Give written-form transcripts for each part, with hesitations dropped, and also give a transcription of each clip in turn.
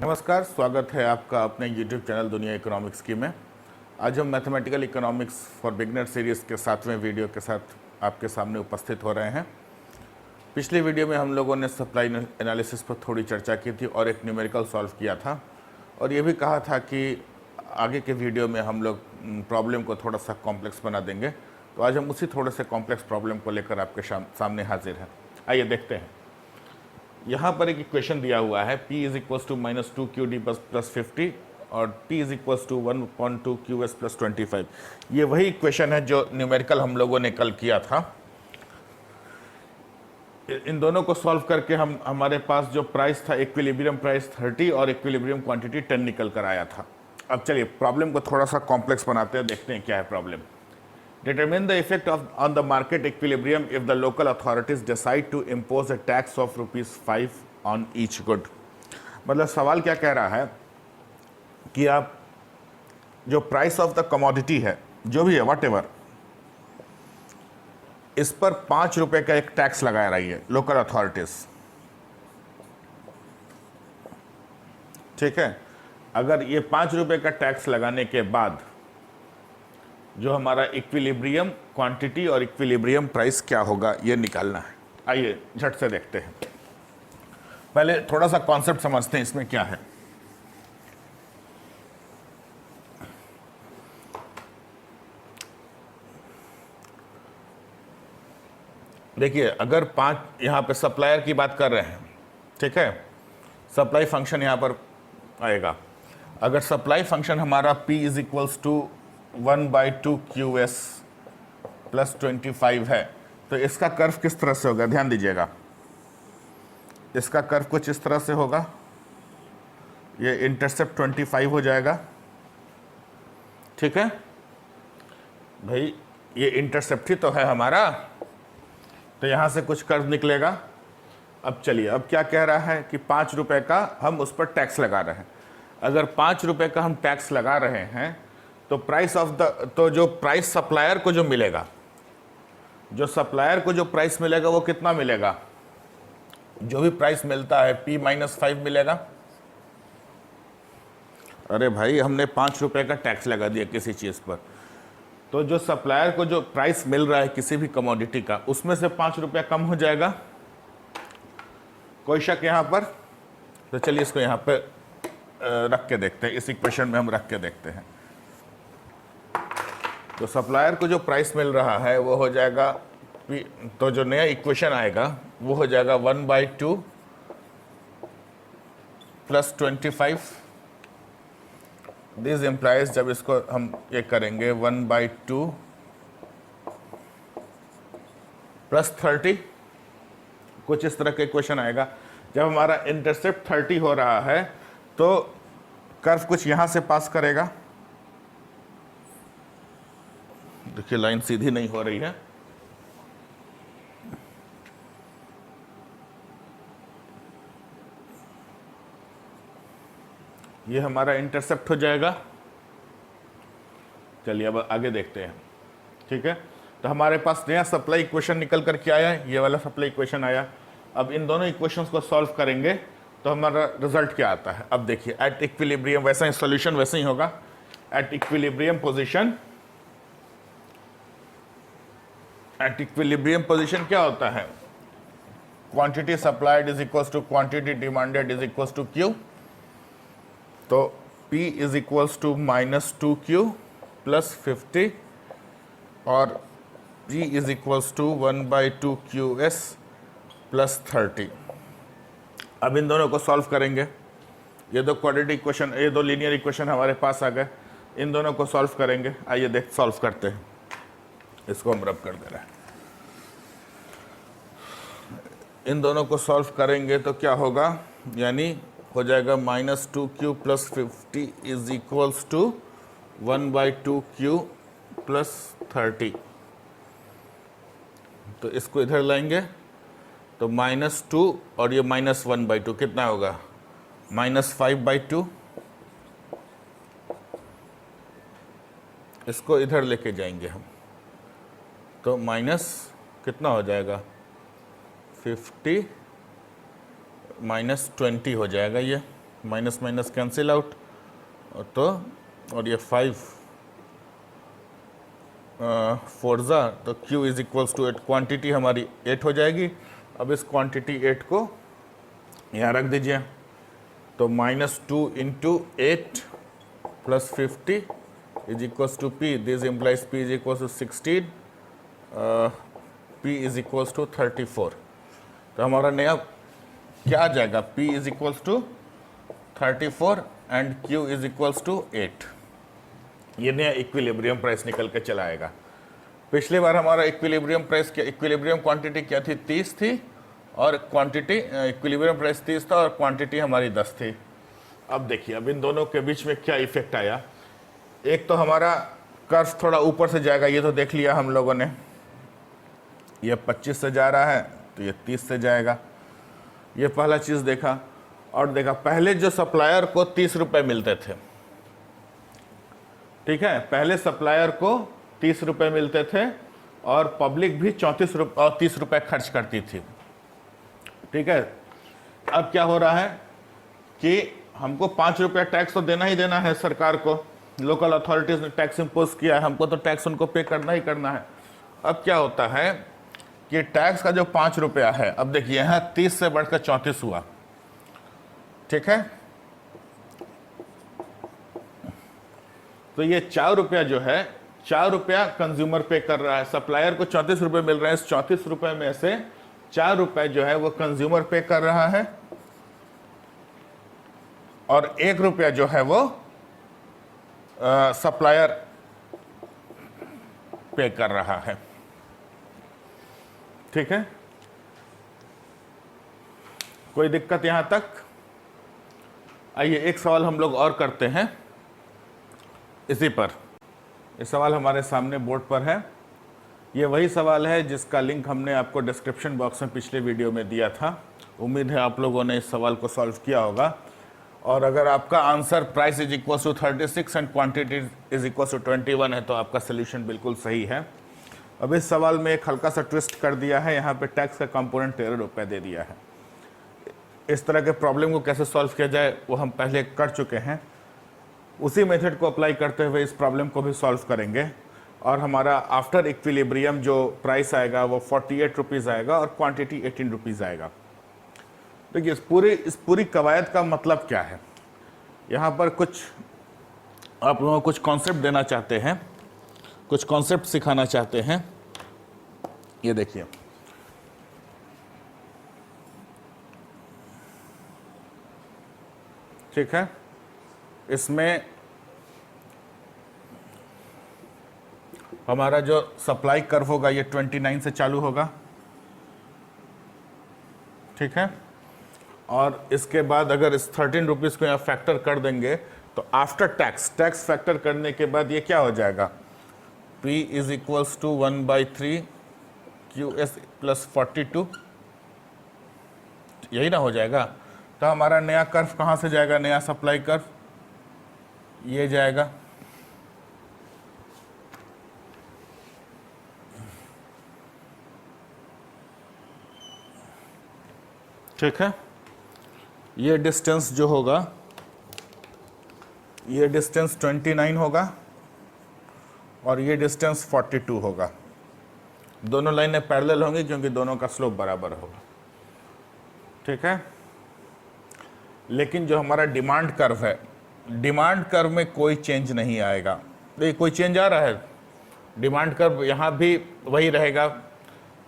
नमस्कार, स्वागत है आपका अपने YouTube चैनल दुनिया इकोनॉमिक्स की में। आज हम mathematical economics for beginner series के 7वें वीडियो के साथ आपके सामने उपस्थित हो रहे हैं। पिछली वीडियो में हम लोगों ने सप्लाई एनालिसिस पर थोड़ी चर्चा की थी और एक न्यूमेरिकल सॉल्व किया था और ये भी कहा था कि आगे के वीडियो में हम लोग प्रॉब्लम को थोड़ा सा कॉम्प्लेक्स बना देंगे। तो आज हम उसी थोड़े से कॉम्प्लेक्स प्रॉब्लम को लेकर आपके सामने हाजिर हैं। आइए देखते हैं। यहाँ पर एक इक्वेशन दिया हुआ है P is equals to minus two Q D plus 50 और T is equals to 1/2 Q S plus 25। ये वही इक्वेशन है जो न्यूमेरिकल हम लोगों ने कल किया था। इन दोनों को सॉल्व करके हमारे पास जो प्राइस था, इक्विलिब्रियम प्राइस 30 और इक्विलिब्रियम क्वांटिटी 10 निकल कर आया था। अब चलिए प्रॉब्लम को थोड़ा सा कॉम्प्लेक्स बनाते हैं, देखते हैं क्या है problem. Determine the effect on the market equilibrium if the local authorities decide to impose a tax of ₹5 on each good। मतलब सवाल क्या कह रहा है कि आप जो प्राइस ऑफ द कमोडिटी है, जो भी है whatever, इस पर 5 रुपए का एक टैक्स लगा रही है लोकल अथॉरिटीज। ठीक है, अगर ये 5 रुपए का टैक्स लगाने के बाद जो हमारा इक्विलिब्रियम क्वांटिटी और इक्विलिब्रियम प्राइस क्या होगा, ये निकालना है। आइए झट से देखते हैं। पहले थोड़ा सा कॉन्सेप्ट समझते हैं इसमें क्या है। देखिए, अगर 5 यहाँ पे सप्लायर की बात कर रहे हैं, ठीक है, सप्लाई फंक्शन यहाँ पर आएगा। अगर सप्लाई फंक्शन हमारा P is equals to 1/2 QS plus 25 है, तो इसका कर्व किस तरह से होगा, ध्यान दीजिएगा। इसका कर्व कुछ इस तरह से होगा। ये इंटरसेप्ट 25 हो जाएगा। ठीक है भाई, ये इंटरसेप्ट ही तो है हमारा, तो यहां से कुछ कर्व निकलेगा। अब चलिए, अब क्या कह रहा है कि 5 रुपए का हम उस पर टैक्स लगा रहे हैं। अगर 5 रुपए का हम टैक्स लगा रहे हैं तो प्राइस ऑफ द, तो जो प्राइस सप्लायर को जो मिलेगा, जो सप्लायर को जो प्राइस मिलेगा वो कितना मिलेगा, जो भी प्राइस मिलता है P-5 मिलेगा। अरे भाई, हमने 5 रुपए का टैक्स लगा दिया किसी चीज़ पर, तो जो सप्लायर को जो प्राइस मिल रहा है किसी भी कमोडिटी का, उसमें से 5 रुपया कम हो जाएगा। कोई शक यहाँ पर? तो चलिए इसको यहाँ पे रख के देखते हैं, इस इक्वेशन में हम रख के देखते हैं। तो सप्लायर को जो प्राइस मिल रहा है वो हो जाएगा, तो जो नया इक्वेशन आएगा वो हो जाएगा 1/2 प्लस 25। दिस इम्प्लाइज, जब इसको हम ये करेंगे 1/2 प्लस 30, कुछ इस तरह का इक्वेशन आएगा। जब हमारा इंटरसेप्ट 30 हो रहा है तो कर्व कुछ यहाँ से पास करेगा। देखिए लाइन सीधी नहीं हो रही है। ये हमारा इंटरसेप्ट हो जाएगा। चलिए अब आगे देखते हैं। ठीक है, तो हमारे पास नया सप्लाई इक्वेशन निकल कर के आया है, ये वाला सप्लाई इक्वेशन आया। अब इन दोनों इक्वेशंस को सॉल्व करेंगे तो हमारा रिजल्ट क्या आता है। अब देखिए, एट इक्विलिब्रियम, वैसा ही सॉल्यूशन वैसे ही होगा। At equilibrium position, at equilibrium position क्या होता है, quantity supplied is equals to quantity demanded is equals to Q. तो P is equals to -2Q plus 50 और G is equals to 1/2 QS plus 30। अब इन दोनों को सॉल्व करेंगे। ये दो क्वाड्रेटिक इक्वेशन, ये दो लीनियर इक्वेशन हमारे पास आ गए। इन दोनों को सॉल्व करेंगे। आइए देख सॉल्व करते हैं। इसको हम रब कर दे रहे हैं। इन दोनों को सॉल्व करेंगे तो क्या होगा, यानी हो जाएगा -2Q plus 50 is equals to 1/2Q plus 30। तो इसको इधर लाएंगे तो -2 और ये -1/2 कितना होगा, -5/2। इसको इधर लेके जाएंगे हम तो माइनस कितना हो जाएगा, 50 -20 हो जाएगा ये माइनस माइनस कैंसिल आउट, तो और ये 5 फोर्जा, तो Q is equals to 8, quantity हमारी 8 हो जाएगी। अब इस क्वांटिटी 8 को यहाँ रख दीजिए, तो -2 into 8 plus 50 is equals to P, this implies P is equals to 16, P is equals to 34। तो हमारा नया क्या आ जाएगा, P is equals to 34 and Q is equals to 8। ये नया इक्विलिब्रियम प्राइस निकल के चला आएगा। पिछली बार हमारा इक्विलिब्रियम प्राइस क्या, इक्विलिब्रियम क्वांटिटी क्या थी, 30 थी, और क्वांटिटी इक्विलिब्रियम प्राइस 30 था और क्वांटिटी हमारी 10 थी। अब देखिए, अब इन दोनों के बीच में क्या इफेक्ट आया। एक तो हमारा कर्व थोड़ा ऊपर से जाएगा, ये तो देख लिया हम लोगों ने, ये 25 से जा रहा है तो ये 30 से जाएगा, ये पहला चीज़ देखा। और देखा पहले जो सप्लायर को 30 रुपये मिलते थे, ठीक है, पहले सप्लायर को 30 रुपये मिलते थे और पब्लिक भी 34 रुपये और 30 रुपये खर्च करती थी, ठीक है। अब क्या हो रहा है कि हमको 5 रुपया टैक्स तो देना ही देना है सरकार को, लोकल अथॉरिटीज़ ने टैक्स इम्पोज किया है, हमको तो टैक्स उनको पे करना ही करना है। अब क्या होता है कि टैक्स का जो 5 रुपया है, अब देखिए यहाँ 30 से बढ़कर 34 हुआ, ठीक है। तो ये 4 रुपया जो है, 4 रुपया कंज्यूमर पे कर रहा है, सप्लायर को 34 रुपये मिल रहे हैं, इस 34 रुपये में से 4 रुपये जो है वो कंज्यूमर पे कर रहा है और 1 रुपया जो है वो सप्लायर पे कर रहा है, ठीक है। कोई दिक्कत यहां तक? आइए एक सवाल हम लोग और करते हैं इसी पर। ये सवाल हमारे सामने बोर्ड पर है। ये वही सवाल है जिसका लिंक हमने आपको डिस्क्रिप्शन बॉक्स में पिछले वीडियो में दिया था। उम्मीद है आप लोगों ने इस सवाल को सॉल्व किया होगा। और अगर आपका answer price is equal to 36 and quantity is equal to 21 है तो आपका सोल्यूशन बिल्कुल सही है। अब इस सवाल में एक हल्का सा ट्विस्ट कर दिया है, यहाँ पे टैक्स का कंपोनेंट 13 रुपये दे दिया है। इस तरह के प्रॉब्लम को कैसे सॉल्व किया जाए वो हम पहले कर चुके हैं, उसी मेथड को अप्लाई करते हुए इस प्रॉब्लम को भी सॉल्व करेंगे। और हमारा आफ्टर इक्विलिब्रियम जो प्राइस आएगा वो 48 रुपीज़ आएगा और क्वांटिटी 18 रुपीज़ आएगा। देखिए इस पूरी कवायद का मतलब क्या है, यहाँ पर कुछ आप लोगों को कुछ कॉन्सेप्ट देना चाहते हैं, कुछ कॉन्सेप्ट सिखाना चाहते हैं। ये देखिए, ठीक है, इसमें हमारा जो सप्लाई कर्व होगा ये 29 से चालू होगा, ठीक है। और इसके बाद अगर इस 13 रुपीज़ को यहाँ फैक्टर कर देंगे तो आफ्टर टैक्स फैक्टर करने के बाद ये क्या हो जाएगा, P is equals to 1/3 QS plus 42, यही ना हो जाएगा। तो हमारा नया कर्व कहाँ से जाएगा, नया सप्लाई कर्व ये जाएगा, ठीक है। ये डिस्टेंस जो होगा, ये डिस्टेंस 29 होगा और ये डिस्टेंस 42 होगा। दोनों लाइनें पैरेलल होंगी क्योंकि दोनों का स्लोप बराबर होगा, ठीक है। लेकिन जो हमारा डिमांड कर्व है, डिमांड कर्व में कोई चेंज नहीं आएगा। देखिए कोई चेंज आ रहा है, डिमांड कर्व यहाँ भी वही रहेगा।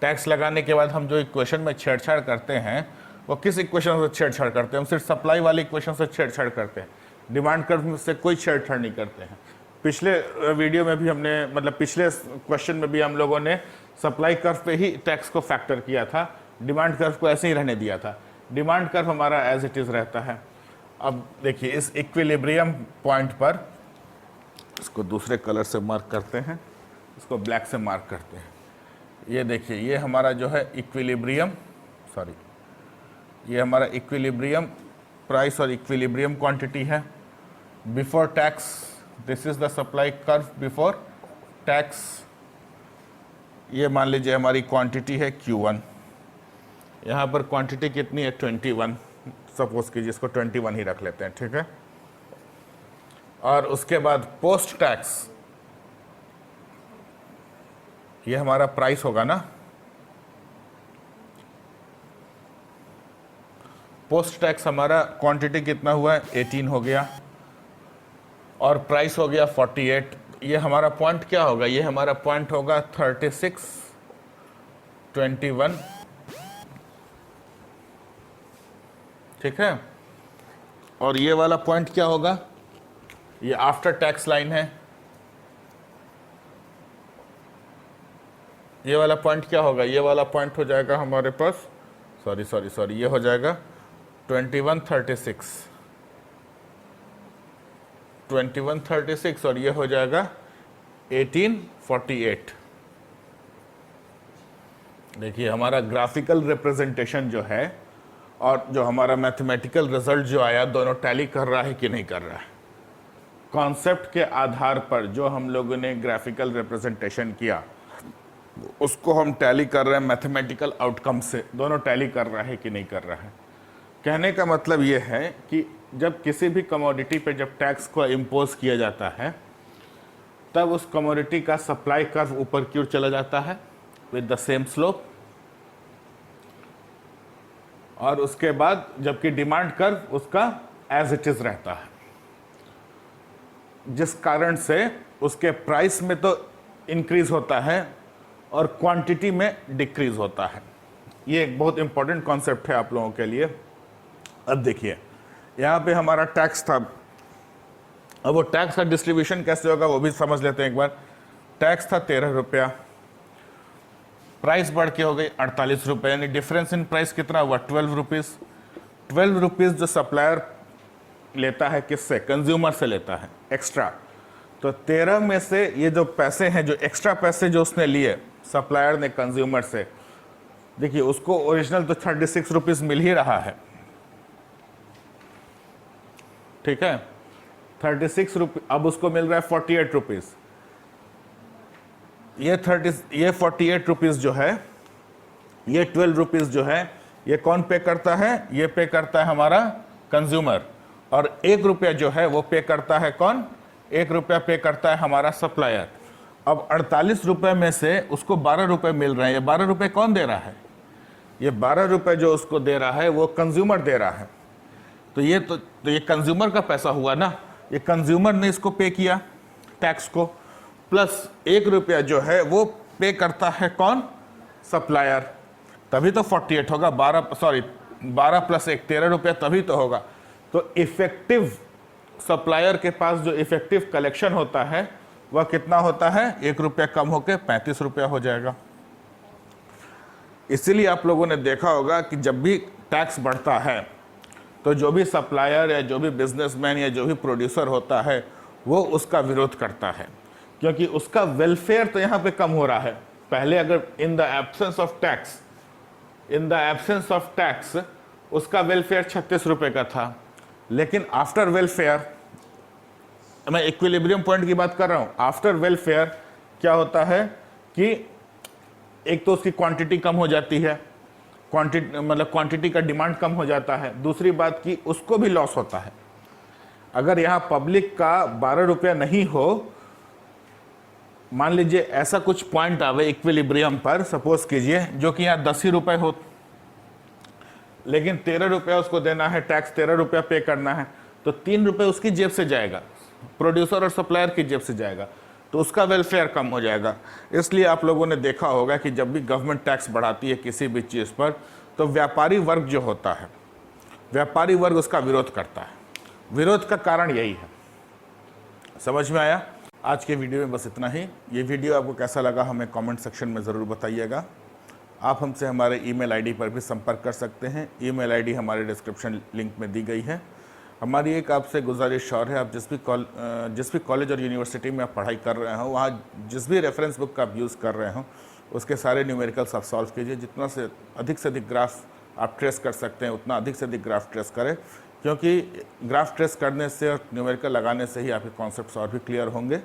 टैक्स लगाने के बाद हम जो इक्वेशन में छेड़छाड़ करते हैं वो किस इक्वेशन से छेड़छाड़ करते हैं, हम सिर्फ सप्लाई वाली इक्वेशन से छेड़छाड़ करते हैं, डिमांड कर्व से कोई छेड़छाड़ नहीं करते हैं। पिछले वीडियो में भी हमने, मतलब पिछले क्वेश्चन में भी हम लोगों ने सप्लाई कर्व पे ही टैक्स को फैक्टर किया था, डिमांड कर्व को ऐसे ही रहने दिया था। डिमांड कर्व हमारा एज इट इज़ रहता है। अब देखिए इस इक्विलिब्रियम पॉइंट पर, इसको दूसरे कलर से मार्क करते हैं, इसको ब्लैक से मार्क करते हैं। ये देखिए ये हमारा जो है इक्विलिब्रियम, सॉरी ये हमारा इक्विलिब्रियम प्राइस और इक्विलिब्रियम क्वांटिटी है। Before tax this is the supply curve before tax. ये मान लीजिए हमारी क्वांटिटी है Q1, यहाँ पर क्वांटिटी कितनी है 21, सपोज कीजिए इसको 21 ही रख लेते हैं, ठीक है। और उसके बाद पोस्ट टैक्स, ये हमारा प्राइस होगा ना, पोस्ट टैक्स हमारा क्वांटिटी कितना हुआ है 18 हो गया और प्राइस हो गया 48। ये हमारा पॉइंट क्या होगा, ये हमारा पॉइंट होगा 36, 21, ठीक है। और ये वाला पॉइंट क्या होगा, ये आफ्टर टैक्स लाइन है। ये वाला पॉइंट क्या होगा, ये वाला पॉइंट हो जाएगा हमारे पास, सॉरी ये हो जाएगा 2136, 2136 और ये हो जाएगा 1848। देखिए हमारा ग्राफिकल रिप्रेजेंटेशन जो है और जो हमारा मैथमेटिकल रिजल्ट जो आया, दोनों टैली कर रहा है कि नहीं कर रहा है। कॉन्सेप्ट के आधार पर जो हम लोगों ने ग्राफिकल रिप्रेजेंटेशन किया उसको हम टैली कर रहे हैं मैथमेटिकल आउटकम से, दोनों टैली कर रहा है कि नहीं कर रहा है। कहने का मतलब ये है कि जब किसी भी कमोडिटी पे जब टैक्स को इम्पोज किया जाता है तब उस कमोडिटी का सप्लाई कर्व ऊपर की ओर चला जाता है विद द सेम स्लोप, और उसके बाद जबकि डिमांड कर्व उसका एज इट इज रहता है, जिस कारण से उसके प्राइस में तो इंक्रीज होता है और क्वांटिटी में डिक्रीज होता है। ये एक बहुत इंपॉर्टेंट कॉन्सेप्ट है आप लोगों के लिए। अब देखिए यहाँ पे हमारा टैक्स था, अब वो टैक्स का डिस्ट्रीब्यूशन कैसे होगा वो भी समझ लेते हैं एक बार। टैक्स था 13 रुपया, प्राइस बढ़ के हो गई 48 रुपये, यानी डिफरेंस इन प्राइस कितना हुआ 12 रुपीज़। 12 रुपीज़ जो सप्लायर लेता है किससे, कंज्यूमर से लेता है एक्स्ट्रा। तो 13 में से ये जो पैसे हैं, जो एक्स्ट्रा पैसे जो उसने लिए सप्लायर ने कंज्यूमर से, देखिए उसको ओरिजिनल तो 36 रुपीज़ मिल ही रहा है, ठीक है। 36 रुपये, अब उसको मिल रहा है 48 रुपीज़। ये 48 रुपीज़ जो है, ये 12 रुपीज़ जो है, ये कौन पे करता है, ये पे करता है हमारा कंज्यूमर। और 1 रुपया जो है वो पे करता है कौन, 1 रुपया पे करता है हमारा सप्लायर। अब 48 रुपये में से उसको 12 रुपये मिल रहे हैं, ये 12 रुपये कौन दे रहा है, ये 12 रुपये जो उसको दे रहा है वो कंज्यूमर दे रहा है। तो ये कंज्यूमर का पैसा हुआ ना, ये कंज्यूमर ने इसको पे किया टैक्स को, प्लस 1 रुपया जो है वो पे करता है कौन, सप्लायर। तभी तो 48 होगा, 12 प्लस 1 13 रुपया, तभी तो होगा। तो इफेक्टिव सप्लायर के पास जो इफेक्टिव कलेक्शन होता है वह कितना होता है, 1 रुपया कम होकर 35 रुपया हो जाएगा। इसीलिए आप लोगों ने देखा होगा कि जब भी टैक्स बढ़ता है तो जो भी सप्लायर या जो भी बिजनेसमैन या जो भी प्रोड्यूसर होता है वो उसका विरोध करता है, क्योंकि उसका वेलफेयर तो यहाँ पे कम हो रहा है। पहले अगर in the absence of tax उसका वेलफेयर 36 रुपये का था, लेकिन आफ्टर वेलफेयर, मैं इक्विलिब्रियम पॉइंट की बात कर रहा हूँ, आफ्टर वेलफेयर क्या होता है कि एक तो उसकी क्वांटिटी कम हो जाती है, क्वांटिटी का डिमांड कम हो जाता है। दूसरी बात कि उसको भी लॉस होता है। अगर यहाँ पब्लिक का 12 रुपया नहीं हो, मान लीजिए ऐसा कुछ पॉइंट आवे इक्विलिब्रियम पर, सपोज कीजिए जो कि यहाँ 10 ही रुपये हो, लेकिन 13 रुपया उसको देना है टैक्स, 13 रुपया पे करना है, तो 3 रुपये उसकी जेब से जाएगा, प्रोड्यूसर और सप्लायर की जेब से जाएगा, तो उसका वेलफेयर कम हो जाएगा। इसलिए आप लोगों ने देखा होगा कि जब भी गवर्नमेंट टैक्स बढ़ाती है किसी भी चीज़ पर, तो व्यापारी वर्ग जो होता है, व्यापारी वर्ग उसका विरोध करता है। विरोध का कारण यही है। समझ में आया? आज के वीडियो में बस इतना ही। ये वीडियो आपको कैसा लगा हमें कमेंट सेक्शन में ज़रूर बताइएगा। आप हमसे हमारे ईमेल आईडी पर भी संपर्क कर सकते हैं। ईमेल आईडी हमारे डिस्क्रिप्शन लिंक में दी गई है। हमारी एक आपसे गुजारिश और है, आप जिस भी कॉलेज और यूनिवर्सिटी में आप पढ़ाई कर रहे हो, वहाँ जिस भी रेफरेंस बुक का आप यूज़ कर रहे हो उसके सारे न्यूमेरिकल्स आप सॉल्व कीजिए। जितना से अधिक ग्राफ आप ट्रेस कर सकते हैं उतना अधिक से अधिक ग्राफ ट्रेस करें, क्योंकि ग्राफ ट्रेस करने से और न्यूमेरिकल लगाने से ही आपके कॉन्सेप्ट्स और भी क्लियर होंगे।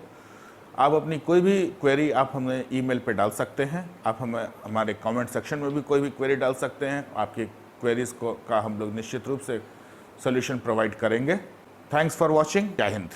आप अपनी कोई भी क्वेरी आप हमें ईमेल पे डाल सकते हैं। आप हमें हमारे कमेंट सेक्शन में भी कोई भी क्वेरी डाल सकते हैं। आपकी क्वेरीज को का हम लोग निश्चित रूप से सोल्यूशन प्रोवाइड करेंगे। Thanks for watching. जय हिंद।